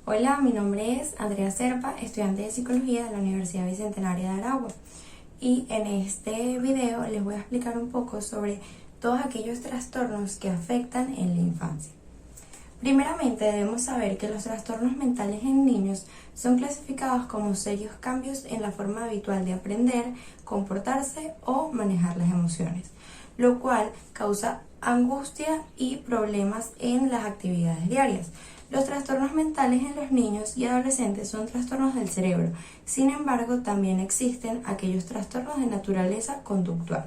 Hola, mi nombre es Andrea Serpa, estudiante de Psicología de la Universidad Bicentenaria de Aragua. Y en este video les voy a explicar un poco sobre todos aquellos trastornos que afectan en la infancia. Primeramente debemos saber que los trastornos mentales en niños son clasificados como serios cambios en la forma habitual de aprender, comportarse o manejar las emociones, lo cual causa angustia y problemas en las actividades diarias. Los trastornos mentales en los niños y adolescentes son trastornos del cerebro. Sin embargo, también existen aquellos trastornos de naturaleza conductual.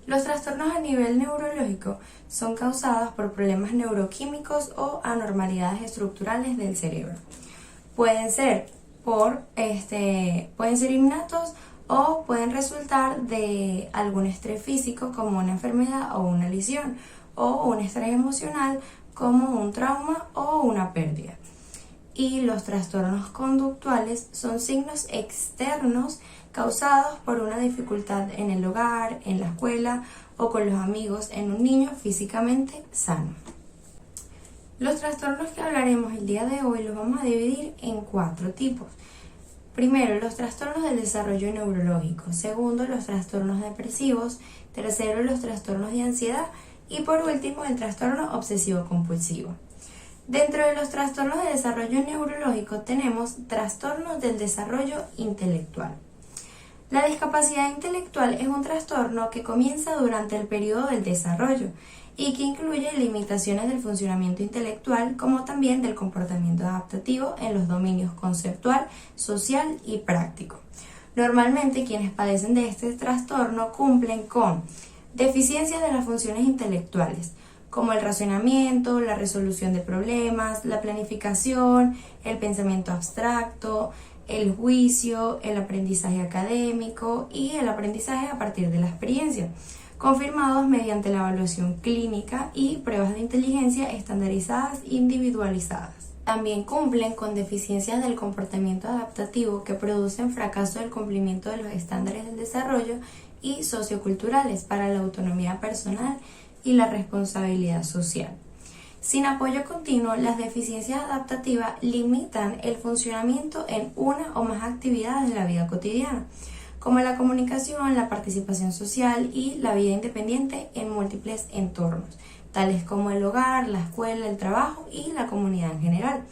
Los trastornos a nivel neurológico son causados por problemas neuroquímicos o anormalidades estructurales del cerebro. Pueden ser innatos o pueden resultar de algún estrés físico como una enfermedad o una lesión, o un estrés emocional como un trauma o una pérdida. Y los trastornos conductuales son signos externos causados por una dificultad en el hogar, en la escuela o con los amigos en un niño físicamente sano. Los trastornos que hablaremos el día de hoy los vamos a dividir en 4 tipos. Primero, los trastornos del desarrollo neurológico. Segundo, los trastornos depresivos. Tercero, los trastornos de ansiedad. Y por último, el trastorno obsesivo-compulsivo. Dentro de los trastornos de desarrollo neurológico tenemos trastornos del desarrollo intelectual. La discapacidad intelectual es un trastorno que comienza durante el periodo del desarrollo y que incluye limitaciones del funcionamiento intelectual como también del comportamiento adaptativo en los dominios conceptual, social y práctico. Normalmente quienes padecen de este trastorno cumplen con deficiencias de las funciones intelectuales, como el razonamiento, la resolución de problemas, la planificación, el pensamiento abstracto, el juicio, el aprendizaje académico y el aprendizaje a partir de la experiencia, confirmados mediante la evaluación clínica y pruebas de inteligencia estandarizadas individualizadas. También cumplen con deficiencias del comportamiento adaptativo que producen fracaso del cumplimiento de los estándares del desarrollo y socioculturales para la autonomía personal y la responsabilidad social. Sin apoyo continuo, las deficiencias adaptativas limitan el funcionamiento en una o más actividades de la vida cotidiana, como la comunicación, la participación social y la vida independiente en múltiples entornos, tales como el hogar, la escuela, el trabajo y la comunidad en general.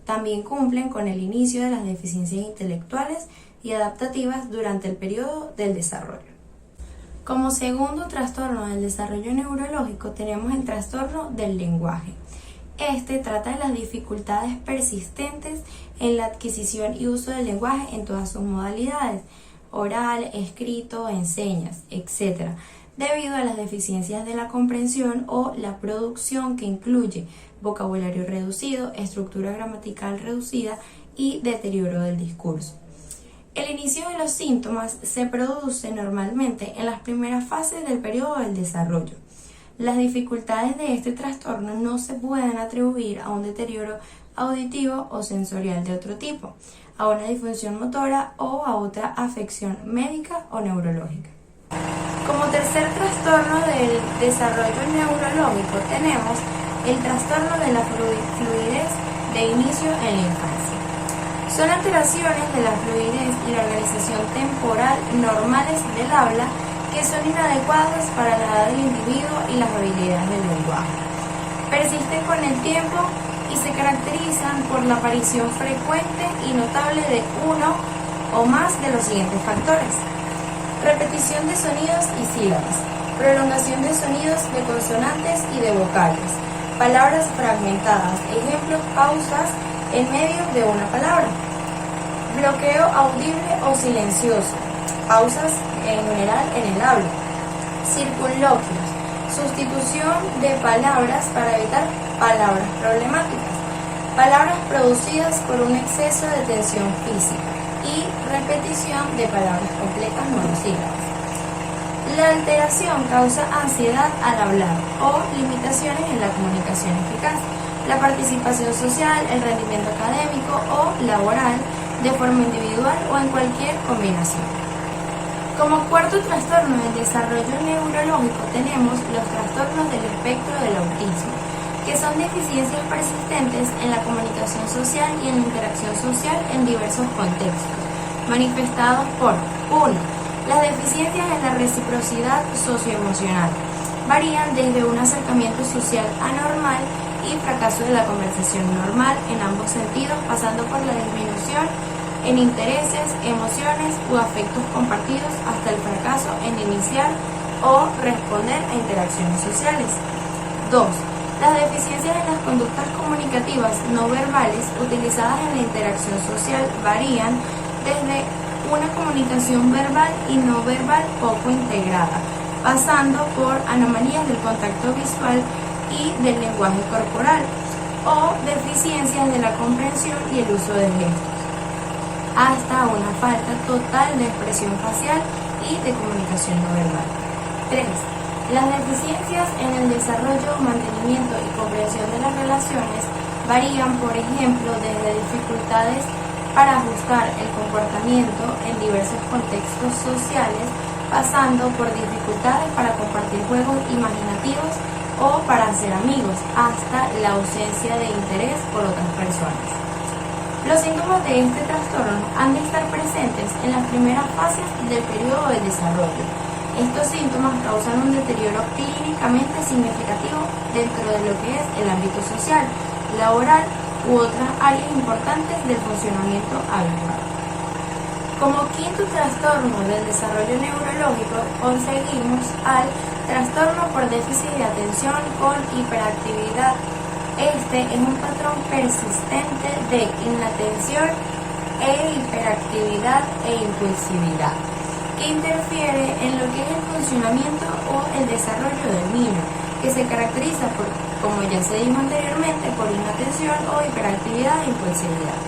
También cumplen con el inicio de las deficiencias intelectuales y adaptativas durante el periodo del desarrollo. Como segundo trastorno del desarrollo neurológico tenemos el trastorno del lenguaje. Este trata de las dificultades persistentes en la adquisición y uso del lenguaje en todas sus modalidades, oral, escrito, en señas, etc., debido a las deficiencias de la comprensión o la producción que incluye vocabulario reducido, estructura gramatical reducida y deterioro del discurso. El inicio de los síntomas se produce normalmente en las primeras fases del periodo del desarrollo. Las dificultades de este trastorno no se pueden atribuir a un deterioro auditivo o sensorial de otro tipo, a una disfunción motora o a otra afección médica o neurológica. Como tercer trastorno del desarrollo neurológico tenemos el trastorno de la fluidez de inicio en la infancia. Son alteraciones de la fluidez y la organización temporal normales del habla que son inadecuadas para la edad del individuo y las habilidades del lenguaje. Persisten con el tiempo y se caracterizan por la aparición frecuente y notable de uno o más de los siguientes factores: repetición de sonidos y sílabas, prolongación de sonidos de consonantes y de vocales, palabras fragmentadas, ejemplo, pausas en medio de una palabra, bloqueo audible o silencioso, pausas en general en el habla, circunloquios, sustitución de palabras para evitar palabras problemáticas, palabras producidas por un exceso de tensión física y repetición de palabras completas monosílabas. La alteración causa ansiedad al hablar o limitaciones en la comunicación eficaz, la participación social, el rendimiento académico o laboral de forma individual o en cualquier combinación. Como cuarto trastorno del desarrollo neurológico tenemos los trastornos del espectro del autismo, que son deficiencias persistentes en la comunicación social y en la interacción social en diversos contextos, manifestados por 1. Las deficiencias en la reciprocidad socioemocional. Varían desde un acercamiento social anormal y fracaso de la conversación normal en ambos sentidos, pasando por la disminución en intereses, emociones u afectos compartidos hasta el fracaso en iniciar o responder a interacciones sociales. 2. Las deficiencias en las conductas comunicativas no verbales utilizadas en la interacción social varían desde una comunicación verbal y no verbal poco integrada, pasando por anomalías del contacto visual y del lenguaje corporal, o deficiencias de la comprensión y el uso de gestos, hasta una falta total de expresión facial y de comunicación no verbal. 3. Las deficiencias en el desarrollo, mantenimiento y comprensión de las relaciones varían, por ejemplo, desde dificultades para ajustar el comportamiento en diversos contextos sociales, pasando por dificultades para compartir juegos imaginativos o para hacer amigos, hasta la ausencia de interés por otras personas. Los síntomas de este trastorno han de estar presentes en las primeras fases del periodo de desarrollo. Estos síntomas causan un deterioro clínicamente significativo dentro de lo que es el ámbito social, laboral u otras áreas importantes del funcionamiento habitual. Como quinto trastorno del desarrollo neurológico, conseguimos al trastorno por déficit de atención con hiperactividad. Este es un patrón persistente de inatención e hiperactividad e impulsividad, que interfiere en lo que es el funcionamiento o el desarrollo del niño, que se caracteriza por, como ya se dijo anteriormente, por inatención o hiperactividad e impulsividad.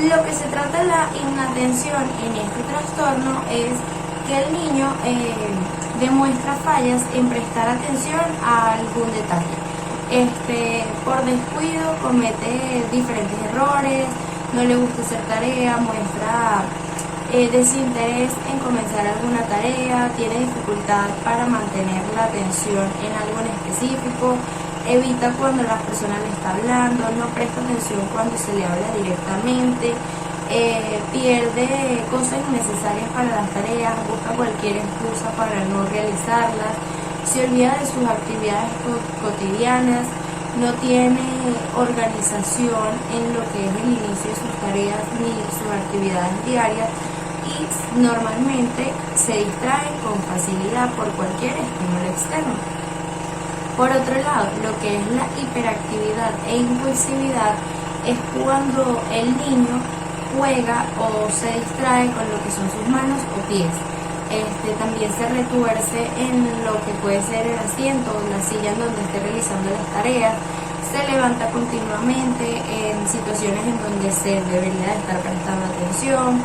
Lo que se trata de la inatención en este trastorno es que el niño demuestra fallas en prestar atención a algún detalle. Por descuido comete diferentes errores, no le gusta hacer tarea, muestra desinterés en comenzar alguna tarea, tiene dificultad para mantener la atención en algo en específico, evita cuando la persona le está hablando, no presta atención cuando se le habla directamente, pierde cosas innecesarias para las tareas, busca cualquier excusa para no realizarlas, se olvida de sus actividades cotidianas, no tiene organización en lo que es el inicio de sus tareas ni sus actividades diarias y normalmente se distrae con facilidad por cualquier estímulo externo. Por otro lado, lo que es la hiperactividad e impulsividad es cuando el niño juega o se distrae con lo que son sus manos o pies. También se retuerce en lo que puede ser el asiento o la silla en donde esté realizando las tareas, se levanta continuamente en situaciones en donde se debería estar prestando atención,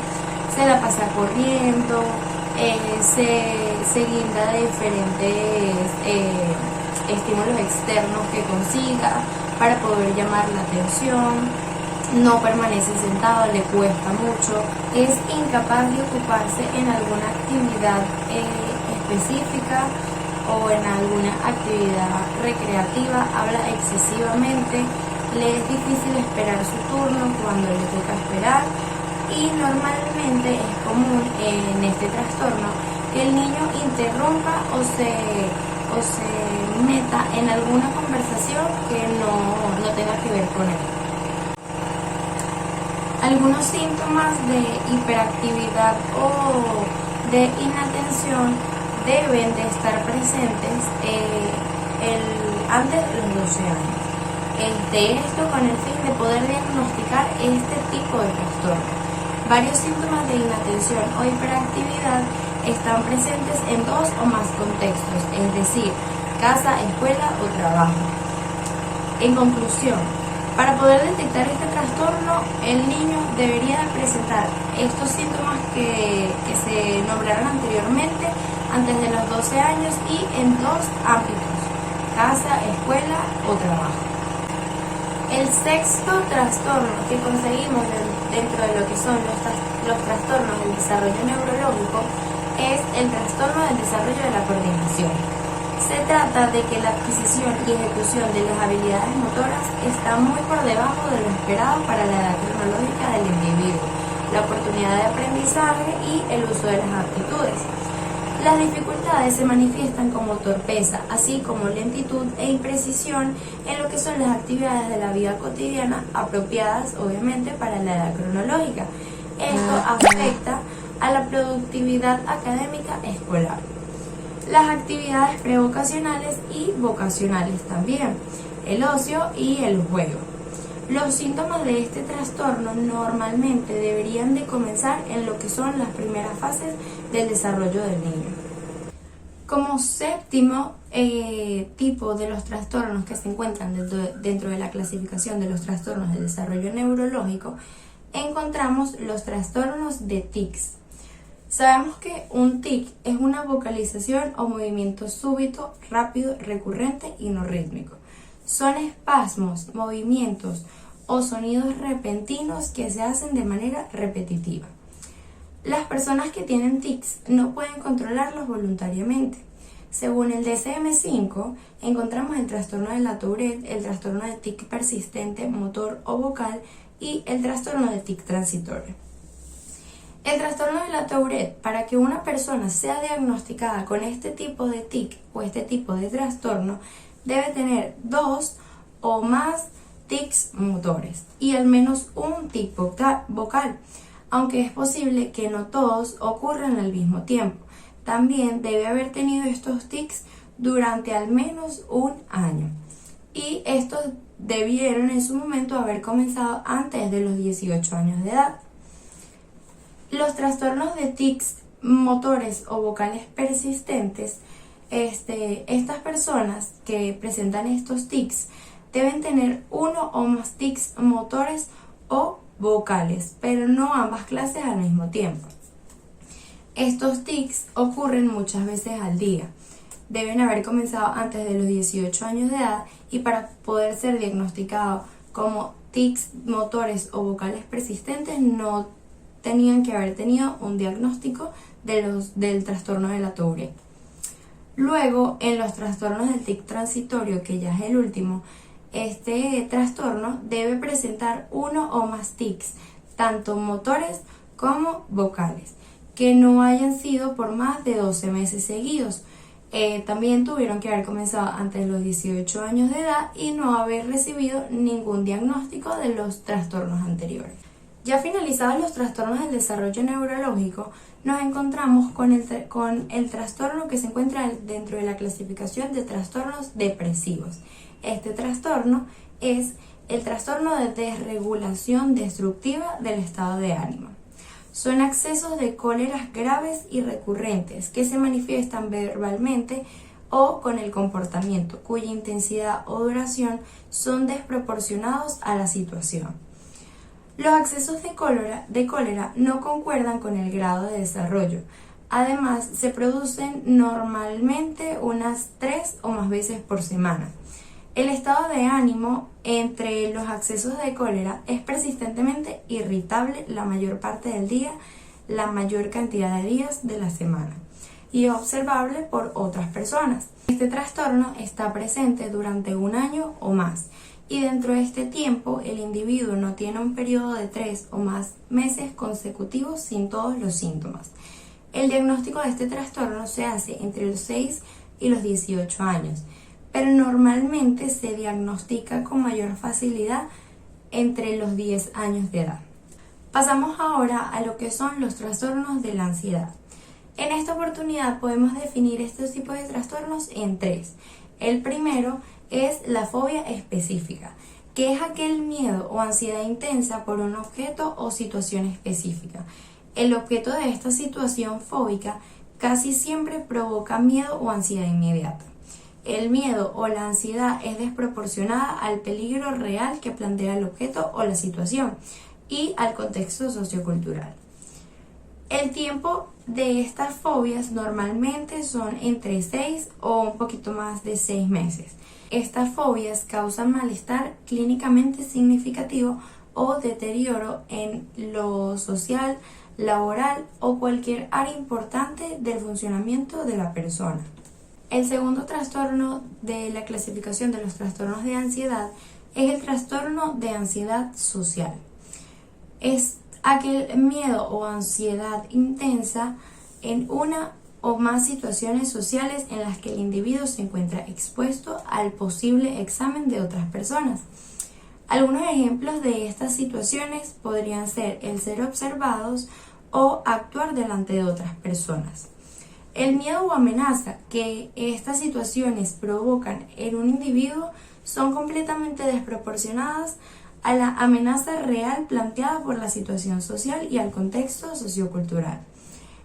se la pasa corriendo, se guinda de diferentes estímulos externos que consiga para poder llamar la atención, no permanece sentado, le cuesta mucho, es incapaz de ocuparse en alguna actividad específica o en alguna actividad recreativa, habla excesivamente, le es difícil esperar su turno cuando le toca esperar y normalmente es común en este trastorno que el niño interrumpa o se meta en alguna conversación que no tenga que ver con él. Algunos síntomas de hiperactividad o de inatención deben de estar presentes antes de los 12 años. Esto con el fin de poder diagnosticar este tipo de trastorno. Varios síntomas de inatención o hiperactividad están presentes en 2 o más contextos, es decir, casa, escuela o trabajo. En conclusión, para poder detectar este trastorno, el niño debería presentar estos síntomas que se nombraron anteriormente antes de los 12 años y en 2 ámbitos, casa, escuela o trabajo. El sexto trastorno que conseguimos dentro de lo que son los trastornos del desarrollo neurológico es el trastorno del desarrollo de la coordinación. Se trata de que la adquisición y ejecución de las habilidades motoras está muy por debajo de lo esperado para la edad cronológica del individuo, la oportunidad de aprendizaje y el uso de las aptitudes. Las dificultades se manifiestan como torpeza, así como lentitud e imprecisión en lo que son las actividades de la vida cotidiana apropiadas, obviamente, para la edad cronológica. Esto afecta a la productividad académica escolar. Las actividades prevocacionales y vocacionales también, el ocio y el juego. Los síntomas de este trastorno normalmente deberían de comenzar en lo que son las primeras fases del desarrollo del niño. Como séptimo tipo de los trastornos que se encuentran dentro de la clasificación de los trastornos del desarrollo neurológico, encontramos los trastornos de tics. Sabemos que un tic es una vocalización o movimiento súbito, rápido, recurrente y no rítmico. Son espasmos, movimientos o sonidos repentinos que se hacen de manera repetitiva. Las personas que tienen tics no pueden controlarlos voluntariamente. Según el DSM-5, encontramos el trastorno de la Tourette, el trastorno de tic persistente, motor o vocal y el trastorno de tic transitorio. El trastorno de la Tourette, para que una persona sea diagnosticada con este tipo de tic o este tipo de trastorno, debe tener 2 o más tics motores y al menos un tic vocal, aunque es posible que no todos ocurran al mismo tiempo. También debe haber tenido estos tics durante al menos un año y estos debieron en su momento haber comenzado antes de los 18 años de edad. Los trastornos de tics motores o vocales persistentes, estas personas que presentan estos tics deben tener 1 o más tics motores o vocales, pero no ambas clases al mismo tiempo. Estos tics ocurren muchas veces al día. Deben haber comenzado antes de los 18 años de edad y para poder ser diagnosticado como tics motores o vocales persistentes no tenían que haber tenido un diagnóstico del trastorno de la Tourette. Luego, en los trastornos del tic transitorio, que ya es el último, este trastorno debe presentar 1 o más tics, tanto motores como vocales, que no hayan sido por más de 12 meses seguidos. También tuvieron que haber comenzado antes de los 18 años de edad y no haber recibido ningún diagnóstico de los trastornos anteriores. Ya finalizados los trastornos del desarrollo neurológico, nos encontramos con el trastorno que se encuentra dentro de la clasificación de trastornos depresivos. Este trastorno es el trastorno de desregulación destructiva del estado de ánimo. Son accesos de cóleras graves y recurrentes que se manifiestan verbalmente o con el comportamiento, cuya intensidad o duración son desproporcionados a la situación. Los accesos de cólera no concuerdan con el grado de desarrollo. Además, se producen normalmente unas 3 o más veces por semana. El estado de ánimo entre los accesos de cólera es persistentemente irritable la mayor parte del día, la mayor cantidad de días de la semana, y es observable por otras personas. Este trastorno está presente durante un año o más, y dentro de este tiempo el individuo no tiene un periodo de 3 o más meses consecutivos sin todos los síntomas. El diagnóstico de este trastorno se hace entre los 6 y los 18 años, pero normalmente se diagnostica con mayor facilidad entre los 10 años de edad. Pasamos ahora a lo que son los trastornos de la ansiedad. En esta oportunidad podemos definir estos tipos de trastornos en 3. El primero es la fobia específica, que es aquel miedo o ansiedad intensa por un objeto o situación específica. El objeto de esta situación fóbica casi siempre provoca miedo o ansiedad inmediata. El miedo o la ansiedad es desproporcionada al peligro real que plantea el objeto o la situación y al contexto sociocultural. El tiempo de estas fobias normalmente son entre 6 o un poquito más de 6 meses. Estas fobias causan malestar clínicamente significativo o deterioro en lo social, laboral o cualquier área importante del funcionamiento de la persona. El segundo trastorno de la clasificación de los trastornos de ansiedad es el trastorno de ansiedad social. Es aquel miedo o ansiedad intensa en una o más situaciones sociales en las que el individuo se encuentra expuesto al posible examen de otras personas. Algunos ejemplos de estas situaciones podrían ser el ser observados o actuar delante de otras personas. El miedo o amenaza que estas situaciones provocan en un individuo son completamente desproporcionadas a la amenaza real planteada por la situación social y al contexto sociocultural.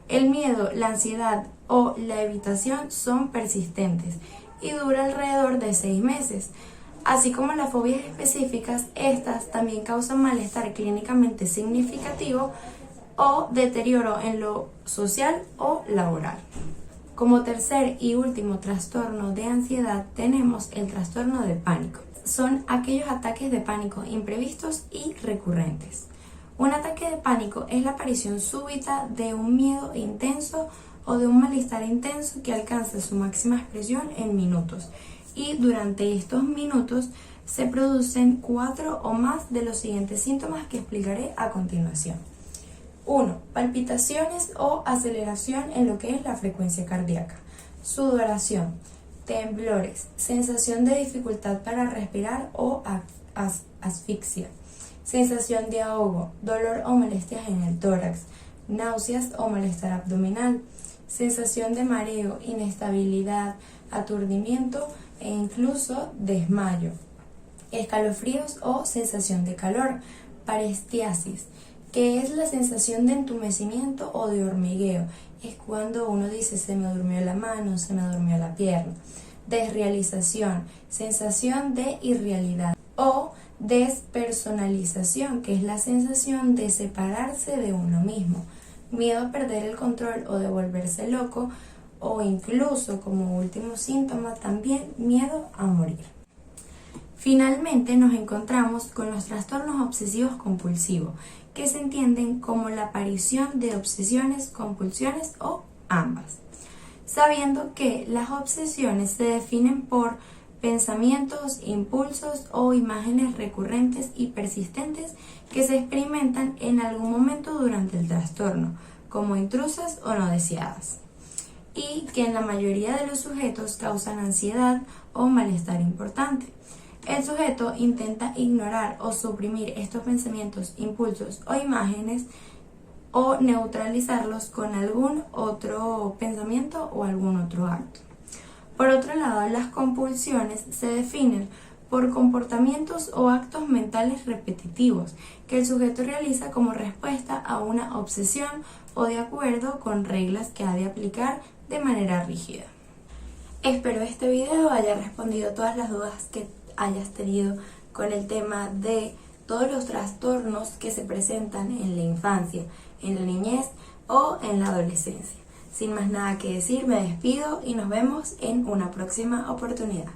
El miedo, la ansiedad o la evitación son persistentes y dura alrededor de 6 meses. Así como las fobias específicas, estas también causan malestar clínicamente significativo o deterioro en lo social o laboral. Como tercer y último trastorno de ansiedad tenemos el trastorno de pánico. Son aquellos ataques de pánico imprevistos y recurrentes. Un ataque de pánico es la aparición súbita de un miedo intenso o de un malestar intenso que alcanza su máxima expresión en minutos. Y durante estos minutos se producen 4 o más de los siguientes síntomas que explicaré a continuación. 1. Palpitaciones o aceleración en lo que es la frecuencia cardíaca. Sudoración, temblores, sensación de dificultad para respirar o asfixia. Sensación de ahogo, dolor o molestias en el tórax, náuseas o malestar abdominal. Sensación de mareo, inestabilidad, aturdimiento e incluso desmayo. Escalofríos o sensación de calor. Parestiasis, que es la sensación de entumecimiento o de hormigueo. Es cuando uno dice se me durmió la mano, se me durmió la pierna. Desrealización, sensación de irrealidad. O despersonalización, que es la sensación de separarse de uno mismo. Miedo a perder el control o de volverse loco, o incluso como último síntoma también miedo a morir. Finalmente nos encontramos con los trastornos obsesivos compulsivos, que se entienden como la aparición de obsesiones, compulsiones o ambas. Sabiendo que las obsesiones se definen por pensamientos, impulsos o imágenes recurrentes y persistentes que se experimentan en algún momento durante el trastorno, como intrusas o no deseadas, y que en la mayoría de los sujetos causan ansiedad o malestar importante. El sujeto intenta ignorar o suprimir estos pensamientos, impulsos o imágenes o neutralizarlos con algún otro pensamiento o algún otro acto. Por otro lado, las compulsiones se definen por comportamientos o actos mentales repetitivos que el sujeto realiza como respuesta a una obsesión o de acuerdo con reglas que ha de aplicar de manera rígida. Espero este video haya respondido todas las dudas que hayas tenido con el tema de todos los trastornos que se presentan en la infancia, en la niñez o en la adolescencia. Sin más nada que decir, me despido y nos vemos en una próxima oportunidad.